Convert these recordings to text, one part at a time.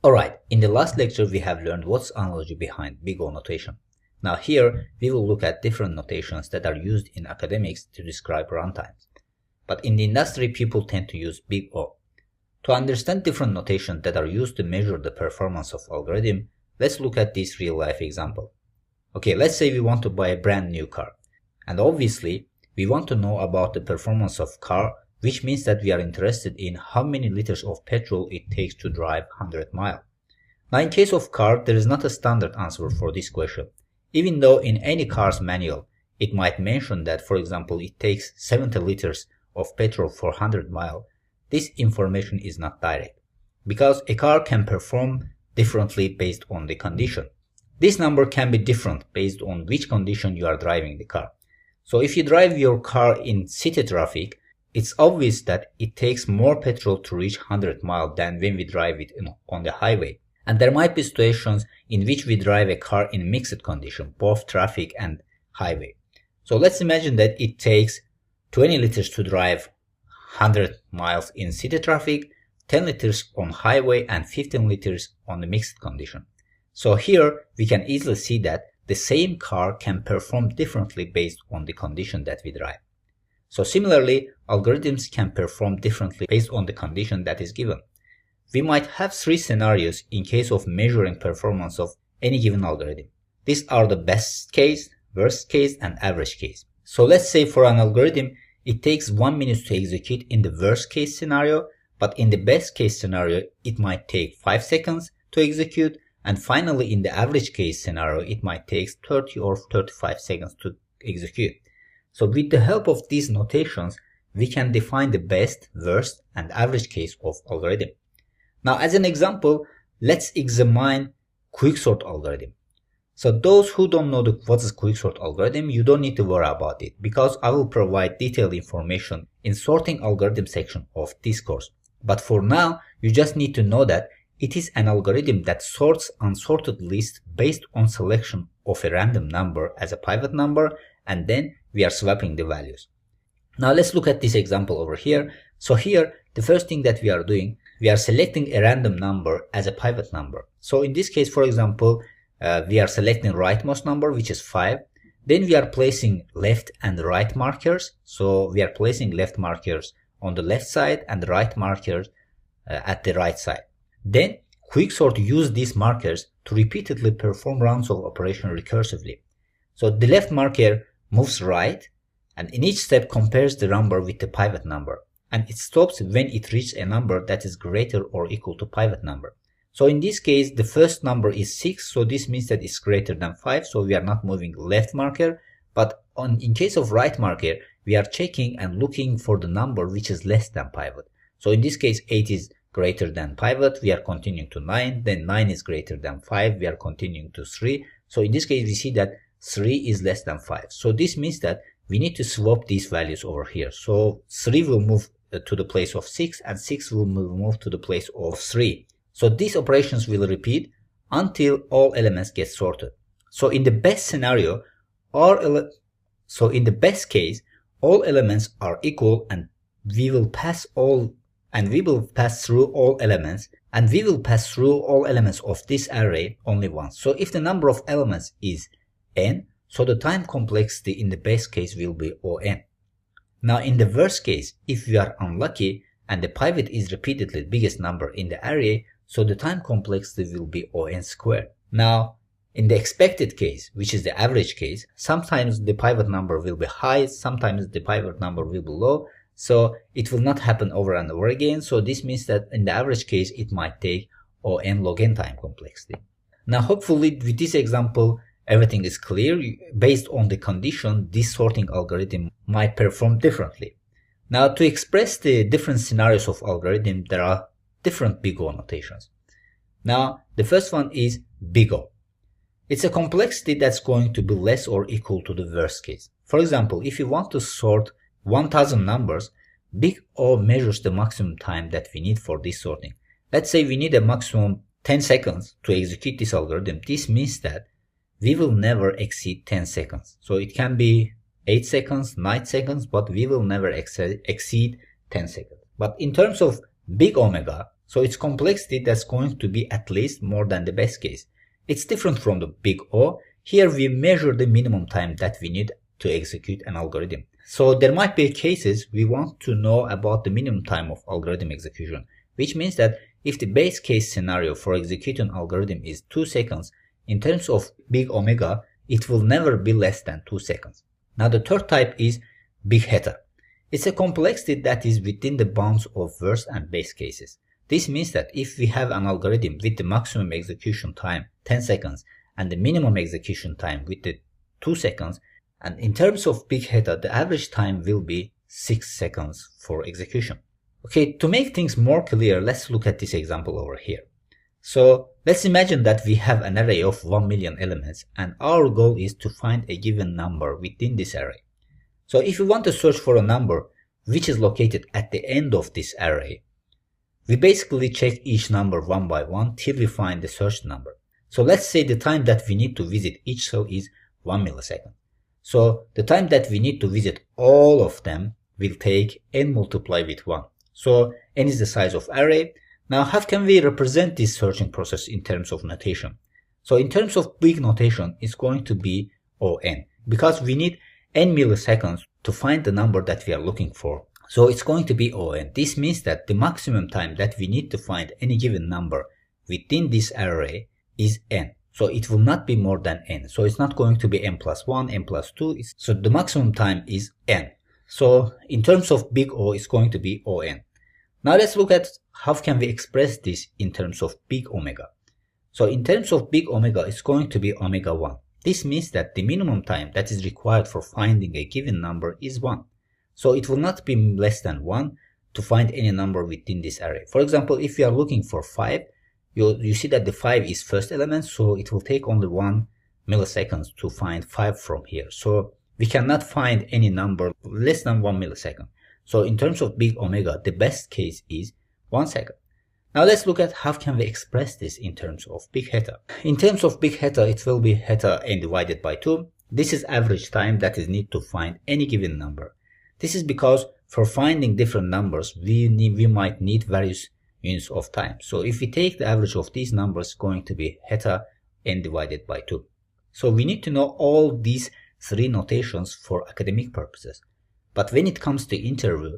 Alright, in the last lecture we have learned what's analogy behind big O notation. Now here we will look at different notations that are used in academics to describe runtimes. But in the industry people tend to use big O. To understand different notations that are used to measure the performance of algorithm, let's look at this real life example. Okay, let's say we want to buy a brand new car. And obviously we want to know about the performance of car, which means that we are interested in how many liters of petrol it takes to drive 100 miles. Now in case of car, there is not a standard answer for this question. Even though in any car's manual, it might mention that, for example, it takes 70 liters of petrol for 100 miles, this information is not direct, because a car can perform differently based on the condition. This number can be different based on which condition you are driving the car. So if you drive your car in city traffic, it's obvious that it takes more petrol to reach 100 miles than when we drive it on the highway. And there might be situations in which we drive a car in mixed condition, both traffic and highway. So let's imagine that it takes 20 liters to drive 100 miles in city traffic, 10 liters on highway, and 15 liters on the mixed condition. So here we can easily see that the same car can perform differently based on the condition that we drive. So similarly, algorithms can perform differently based on the condition that is given. We might have three scenarios in case of measuring performance of any given algorithm. These are the best case, worst case, and average case. So let's say for an algorithm, it takes 1 minute to execute in the worst case scenario, but in the best case scenario, it might take 5 seconds to execute, and finally in the average case scenario, it might take 30 or 35 seconds to execute. So with the help of these notations, we can define the best, worst, and average case of algorithm. Now as an example, let's examine quicksort algorithm. So those who don't know what is quicksort algorithm, you don't need to worry about it, because I will provide detailed information in sorting algorithm section of this course. But for now, you just need to know that it is an algorithm that sorts unsorted lists based on selection of a random number as a pivot number, and then we are swapping the values. Now let's look at this example over here. So here, the first thing that we are doing, we are selecting a random number as a pivot number. So in this case, for example, we are selecting rightmost number, which is 5. Then we are placing left and right markers. So we are placing left markers on the left side and right markers at the right side. Then quicksort use these markers to repeatedly perform rounds of operation recursively. So the left marker moves right, and in each step compares the number with the pivot number, and it stops when it reaches a number that is greater or equal to pivot number. So in this case, the first number is 6, so this means that it's greater than 5, so we are not moving left marker. But in case of right marker, we are checking and looking for the number which is less than pivot. So in this case, 8 is greater than pivot, we are continuing to 9, then 9 is greater than 5, we are continuing to 3. So in this case, we see that 3 is less than 5. So this means that we need to swap these values over here. So 3 will move to the place of 6, and 6 will move to the place of 3. So these operations will repeat until all elements get sorted. So in the best scenario, in the best case, all elements are equal, and we will pass through all elements, and we will pass through all elements of this array only once. So if the number of elements is n, so the time complexity in the best case will be O(n). Now in the worst case, if we are unlucky and the pivot is repeatedly the biggest number in the array, so the time complexity will be O(n squared). Now in the expected case, which is the average case, sometimes the pivot number will be high, sometimes the pivot number will be low, so it will not happen over and over again. So this means that in the average case, it might take O(n log n time complexity. Now hopefully with this example, everything is clear. Based on the condition, this sorting algorithm might perform differently. Now to express the different scenarios of algorithm, there are different big O notations. Now the first one is big O. It's a complexity that's going to be less or equal to the worst case. For example, if you want to sort 1000 numbers, big O measures the maximum time that we need for this sorting. Let's say we need a maximum 10 seconds to execute this algorithm. This means that we will never exceed 10 seconds. So it can be 8 seconds, 9 seconds, but we will never exceed 10 seconds. But in terms of big omega, So its complexity that's going to be at least more than the best case. It's different from the big O. Here we measure the minimum time that we need to execute an algorithm. So there might be cases we want to know about the minimum time of algorithm execution, which means that if the base case scenario for executing algorithm is 2 seconds, in terms of big omega, it will never be less than 2 seconds. Now the third type is big theta. It's a complexity that is within the bounds of worst and base cases. This means that if we have an algorithm with the maximum execution time 10 seconds and the minimum execution time with the 2 seconds, and in terms of big theta, the average time will be 6 seconds for execution. Okay, to make things more clear, let's look at this example over here. So let's imagine that we have an array of 1 million elements and our goal is to find a given number within this array. So if we want to search for a number which is located at the end of this array, we basically check each number one by one till we find the searched number. So let's say the time that we need to visit each cell is 1 millisecond. So the time that we need to visit all of them will take n multiplied with 1. So n is the size of array. Now how can we represent this searching process in terms of notation? So in terms of big notation, it's going to be On, because we need n milliseconds to find the number that we are looking for. So it's going to be On. This means that the maximum time that we need to find any given number within this array is n. So it will not be more than n. So it's not going to be n plus 1, n plus 2. So the maximum time is n. So in terms of big O, it's going to be On. Now let's look at how can we express this in terms of big omega. So in terms of big omega, it's going to be omega 1. This means that the minimum time that is required for finding a given number is 1. So it will not be less than 1 to find any number within this array. For example, if you are looking for 5, you see that the 5 is first element, so it will take only 1 millisecond to find 5 from here. So we cannot find any number less than 1 millisecond. So in terms of big omega, the best case is 1 second. Now let's look at how can we express this in terms of big theta. In terms of big theta, it will be theta n divided by 2. This is average time that is needed to find any given number. This is because for finding different numbers, we might need various units of time. So if we take the average of these numbers, it's going to be theta n divided by 2. So we need to know all these 3 notations for academic purposes. But when it comes to interview,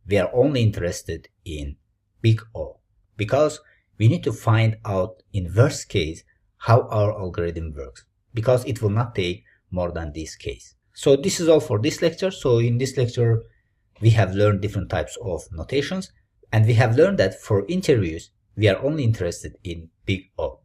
we are only interested in big O, because we need to find out in worst case how our algorithm works, because it will not take more than this case. So this is all for this lecture. So in this lecture, we have learned different types of notations, and we have learned that for interviews, we are only interested in big O.